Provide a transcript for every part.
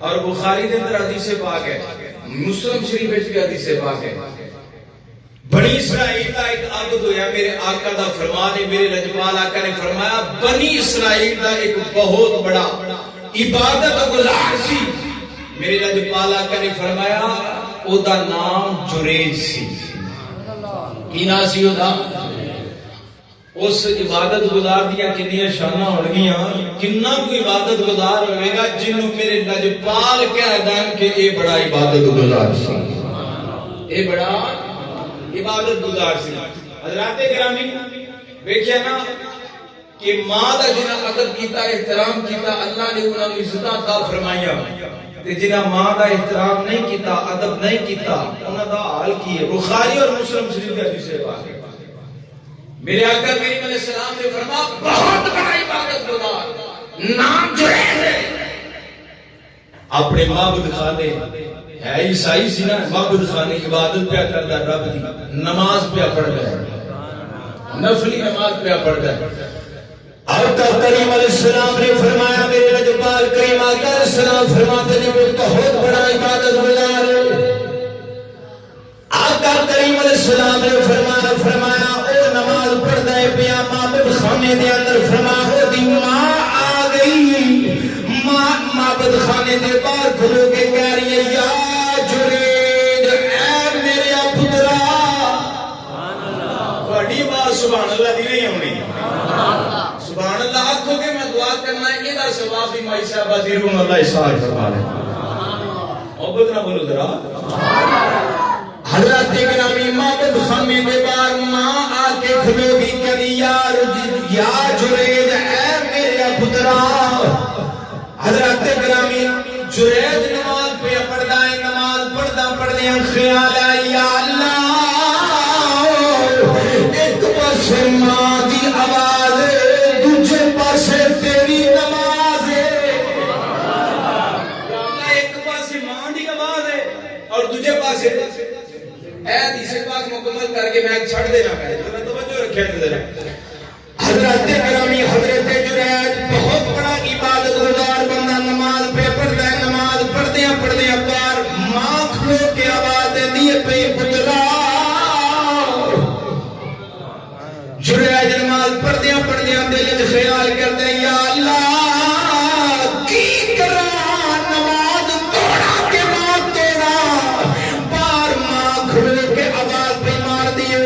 اور بخاری دے اندر حدیث پاک ہے، مسلم شریف وچ بھی حدیث پاک ہے، بنی اسرائیل کا ایک عبد ہویا، میرے آقا دا فرمان ہے، میرے لجپال آقا نے فرمایا بنی اسرائیل دا ایک بہت بڑا عبادت گزار سی، میرے لجپال آقا نے فرمایا او دا نام جریج سی، کی نام سی او دا؟ اس عبادت گزار دیا کنیا شانہ ہوگیاں، کنہ کو عبادت گزار ہوئے گا جنہوں میرے لجپال کہہ دیں کہ اے بڑا عبادت گزار سی، اے بڑا عبادت گزار سی۔ حضرات گرامی دیکھیا نا کہ ماں دا جنہ ادب کیتا، احترام کیتا، اللہ نے انہوں نے عزت عطا فرمایا، تے جنہ ماں دا احترام نہیں کیتا، ادب نہیں کیتا، انہوں دا حال کی ہے۔ بخاری اور مسلم شریف کا حدیث ہے بات ہے، میرے آقا کریم علیہ السلام نے فرمایا بہت بڑا عبادت گزار نام جو ہے اپنے معبود خانے ہے، عیسائی سی نا، معبود خانے عبادت پہ کرتا رب دی، نماز پہ پڑھتا ہے، نفلی نماز پہ پڑھتا ہے۔ آقا کریم علیہ السلام نے فرمایا، میرے لجپال کریم آقا علیہ السلام فرماتے ہیں وہ بہت بڑا عبادت گزار ہے۔ آقا کریم علیہ السلام نے فرمایا او نماز پڑھتا ہے پیا معبود خانے دے اندر، فرمایا او دی ماں آ گئی، ماں معبود خانے دے باہر کھلو کے کہہ رہی ہے یا جرید اے میرے پترا، بڑی بات سبحان اللہ دی نہیں ہونی، سبحان اللہ آنکھوں کے میں دعا کرنا ہے، ادھا ثواب بھی مائی صاحبہ دیرون اللہ احسان فرما رہے محبت نہ بولو ذرا۔ حضرت گرامی معبود خانے دے باہر ماں آ کے کھلو گی کہی یا جرید اے میرے پترا۔ حضرت گرامی جرید نماز پہ پڑھتا ہے، نماز پڑھتا پڑھنے خیال ہے یا اللہ ایک پاسے ماں دی آواز ہے، دوسرے پاسے تیری نماز ہے، ایک پاسے ماں دی آواز ہے اور دوسرے پاسے اے حدیث پاک مکمل کر کے میں چھڑ دینا ہے، میں توجہ رکھیا ذرا۔ حضرت گرامی حضرت جرید بہت بڑا عبادت گزار بندہ، نماز پہ پڑھتا ہے، نماز پڑھتے ہیں پار ماں کھلو کے آواز دیے پہ پترا۔ جرید نماز پڑھتے ہیں دل وچ خیال کرتے ہیں یا اللہ کی کرا نماز توڑا کے ماں توڑا، بار ماں کھلو کے آواز پہ مار دیے،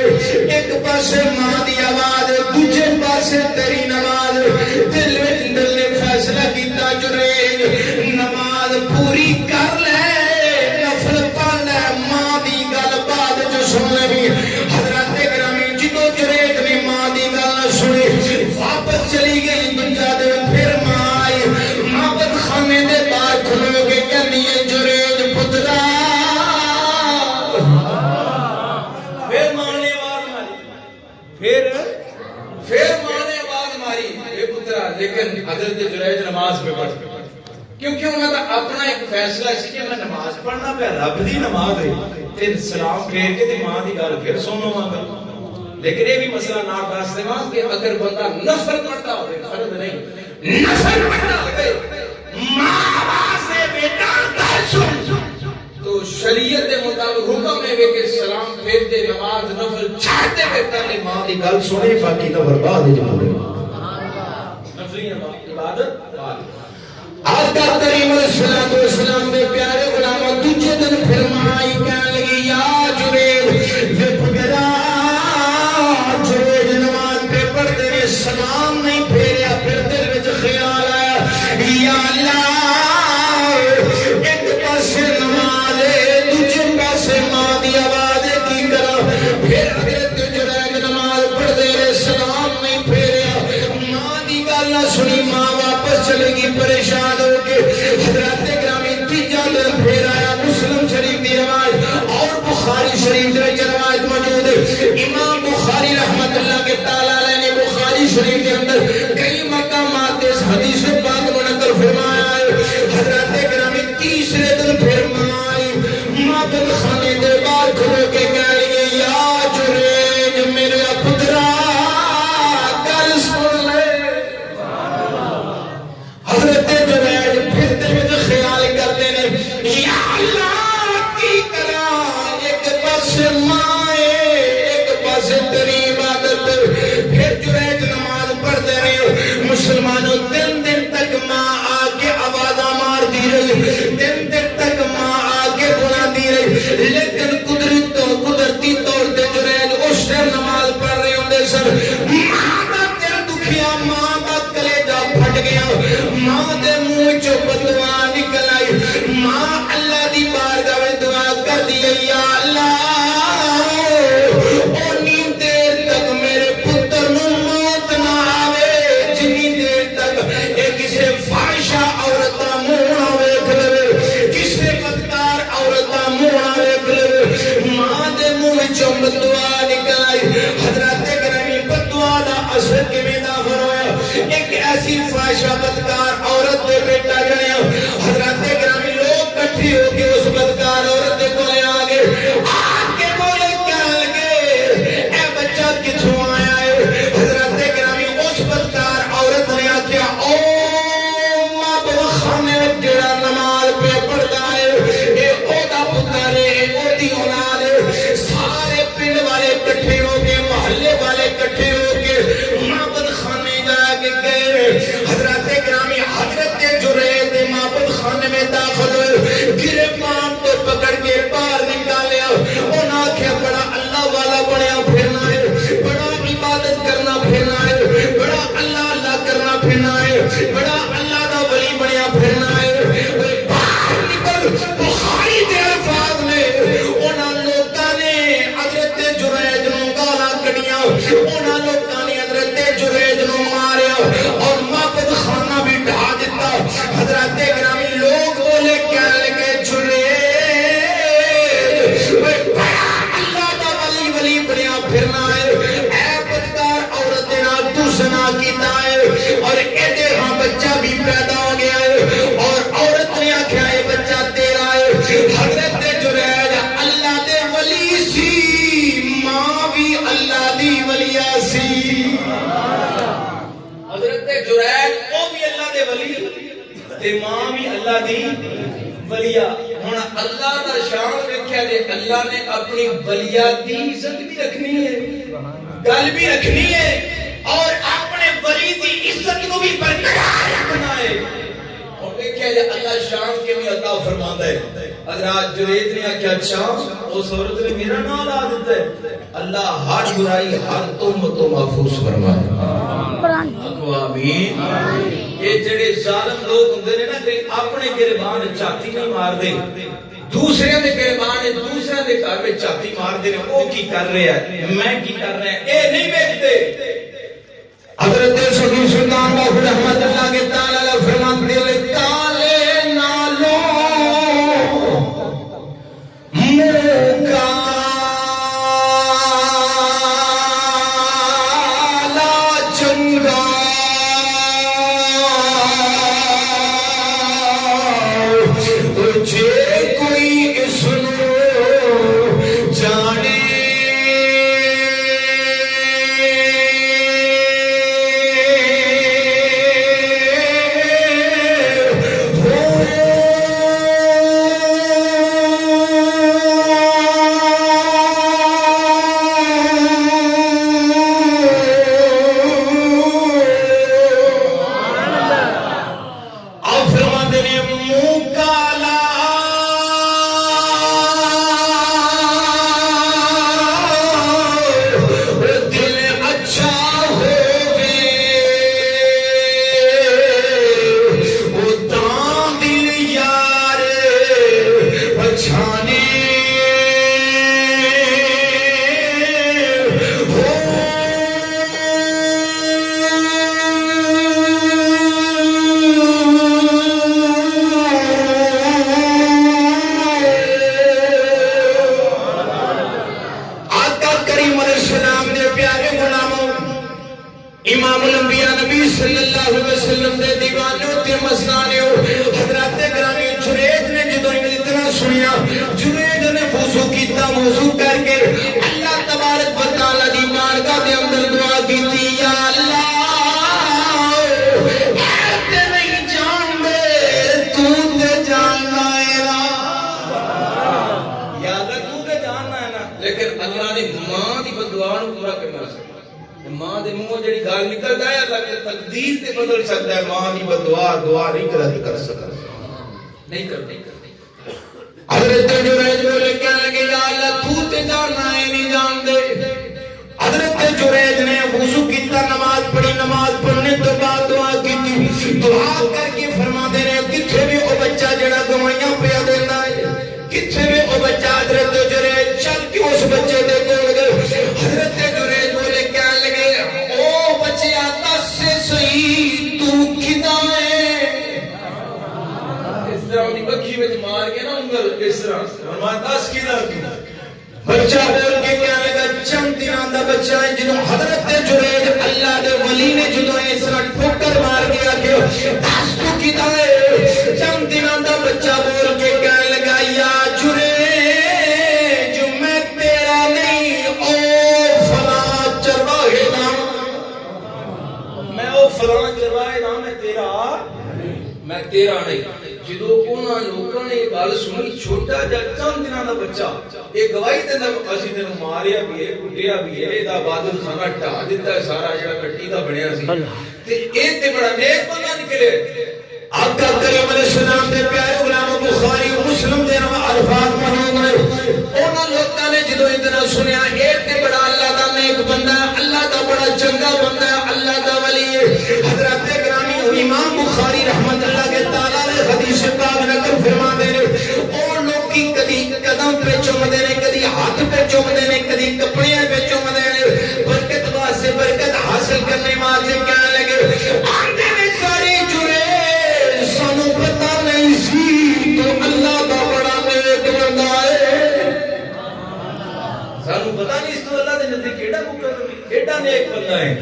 ایک پاسے ماں دی آواز دوسرے پاسے تیری نماز، دل نے فیصلہ کیتا جرید نماز پوری کر لے، نفل پڑھ لے، ماں دی گل بعد جو سن لے۔ حضرت گرامی جدو جرید نے ماں دی گل نہ سنی واپس چلی گئی، دنیا دے پھر ماں آئی، معبود خانے دے باہر کھلو کے کہنی ہے جرید پترا، پھر ماں نے آواز ماری، پھر ماں نے آواز ماری اے پترا، لیکن حضرت جرید نماز پہ پڑھ، کیونکہ انہوں نے اپنا ایک فیصلہ سی کہ میں نماز پڑھنا پہ رب دی نماز ہے، تے سلام پھیر کے تے ماں دی گل پھر سنو مانگا۔ لیکن یہ بھی مسئلہ نہ واسطے وہاں کہ اگر بندہ نفل پڑھتا ہوئے، فرض نہیں، نفل پڑھتا ہوئے ماں آواز سے بیٹا گل سن، تو شریعت کے مطابق حکم ہے کہ سلام پھیر دے، نماز نفل چھاڑتے ہوئے پہلے ماں دی گل سنے، باقی نفل بعد وچ پڑھے، نفلی عبادت بعد۔ آقا کریم علیہ السلام نے پیارے غلاموں دوسرے دن پھر ماں آئی کہنے لگی یا جرید وے پترا، جرید نماز پہ پڑھتے نے سلام نہیں پھیریا، پھر دل وچ خیال آیا یا اللہ ایک پاسے نماز ہے دوسرے پاسے ماں دی آواز ہے، کی کرا؟ پھر حضرت جرید نماز پڑھتے رہے، سلام نہیں پھیریا، ماں دی گل نہ سنی، ماں واپس چلے گی پریشان ہو کے۔ جڑا نماز پہ پڑھتا ہے اے او دا پتر ہے او دی اولاد ہے سارے پنڈ والے کٹھے ہو کے محلے والے کٹھے ہو کے معبد خانے جا کے گئے حضرت گرامی حضرت جرید معبد خانے میں داخل ہوئے گریبان تو پکڑ کے باہر نکالیا انہاں کیا بڑا اللہ والا بنیا پھرنا ہے بڑا عبادت کرنا پھرنا ہے بڑا اللہ اللہ کرنا پھرنا ہے بڑا اللہ دا ولی بنیا پھرنا ہے باہر نکل بخاری دے الفاظ میں انہاں لوگاں نے حضرت جرید نو گالاں کڈیاں انہاں لوگاں نے حضرت جرید نو ماریا اور معبد خانہ بھی ڈھا دیتا حضرت گرامی لوگ بولے کیا لگے جرید اللہ دا ولی ولی بنیا پھرنا ہے اے بدکار عورت دے نال تو زنا کیتا ہے اور ایڈے ہاں بچہ بھی پیدا ہو گیا ہے اور عورت نے آکھیا ہے بچہ تیرا ہے حضرت جرید اللہ دے ولی سی ماں بھی اللہ دی ولیہ سی حضرت جرید او بھی اللہ دے ولی تے ماں بھی اللہ دی ولیہ ہن اللہ دا شان ویکھیا تے اللہ نے اپنی ولیہ دی عزت بھی رکھنی ہے گل بھی رکھنی ہے اور اپنے ولی دی عزت کو بھی برقرار رکھنا ہے اور ویکھیا جے اللہ شان کیویں عطا فرماندا ہے حضرت جرید نے کہا اچھا اس عورت نے میرا نام لا دیتا ہے اللہ ہر برائی ہر تہمت تو محفوظ فرمائے آمین یہ جڑے ظالم لوگ ہوندے نے نا کہ اپنے گریبان چھاتی نہیں مار دے دوسرے دے گریبان دوسرے دے گھر میں چھاتی مار دے او کی کر رہے ہیں میں کی کر رہے ہیں اے نہیں ویکھتے حضرت سلطان سلطان باہو رحمت اللہ کے تعالی فرماتے ہیں کالے نالوں منہ کالا چنگا جے کوئی اس نو جانے امام الانبیاء نبی صلی اللہ علیہ وسلم دے دیوانوں تے مستانیوں حضرت گرامی جرید نے جدو اتنا سنیا جرید نے وضو کیتا وضو کر کے اللہ تبارک و تعالی دی بارگاہ دے اندر دعا کیتی یا اللہ تے نہیں جان دے تو تے جاننا ہے یا اللہ تو تے جاننا ہے نا لیکن اللہ نے ماں دی بدعا نو پورا کرنا سکتا ماں دے منہ جڑی گال نکلدا ہے اللہ کے تقدیر تے بدل سکتا ہے ماں دی بدعا دعا نہیں کر سکتا نہیں کرتی حضرت جرید بولے کہنے لگے یا اللہ تو تے جاننا ہے نہیں جان دے حضرت جرید نے وضو کیتا نماز پڑھی نماز پڑھنے تو بعد دعا کی دعا کر کے فرما دے رہے کتھے بھی او بچہ جڑا گوائیاں پیا دیندا ہے کتھے بھی او بچہ حضرت جرید چل کے اس بچے دے کول گئے حضرت جرید بولے کہنے لگے او بچے آتا سے صحیح تو کدا ہے اس طرح دی بکھی وچ مار کے نا انگل اس طرح فرمایا دس کدا بچہ بول کے کہنے لگا چند دنوں دا بچہ ہے جنہوں حضرت جرید اللہ دے ولی نے جدوں اس طرح ٹھوکر مار گیا کہ دس تو کدا ہے چند دنوں دا بچہ بول کے کہنے لگا یا جرید جو میں تیرا نہیں او فلاں چرواہے نام میں او فلاں چرواہے نام میں تیرا نہیں جدو انہاں لوکاں نے گل سنی چھوٹا جا چند دناں دا بچہ یہ گواہی دیندا اسی تینوں ماریا بھی ہے کٹیا بھی ہے دا بادل خانہ ٹھا دیتا ہے سارا جڑا مٹی دا بنیا سی تے اے تے بڑا نیک بندہ نکلے آقا کریم علیہ السلام دے پیارے غلام بخاری و مسلم دے نام الفاظ موجود نے انہاں لوکاں نے جدوں اتنا سنیا اے تے بڑا اللہ دا نیک بندہ اللہ دا بڑا چنگا بندہ اللہ دا ولی ہے حضرت گرامی امام بخاری رحمت اللہ کے تعالی نے حدیث پاک نقل فرماتے ہیں او لوکی کدی قدم پہ چومدے نے کدی ہاتھ پہ چومدے نے کدی کپڑے پہ چومدے نے برکت واسطے برکت حاصل کرنے واسطے کہنے لگے آندے نے ساری جرے سانو پتہ نہیں سی تو اللہ دا بڑا نیک بندہ ہے سانو پتہ نہیں اس تو اللہ دے نزدیک کیڑا مقرر کیڑا نیک بندہ ہے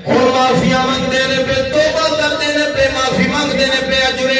ہن معافیاں منگدے نے پہ توبہ کردے نے پہ معافی منگدے نے پہ اجرے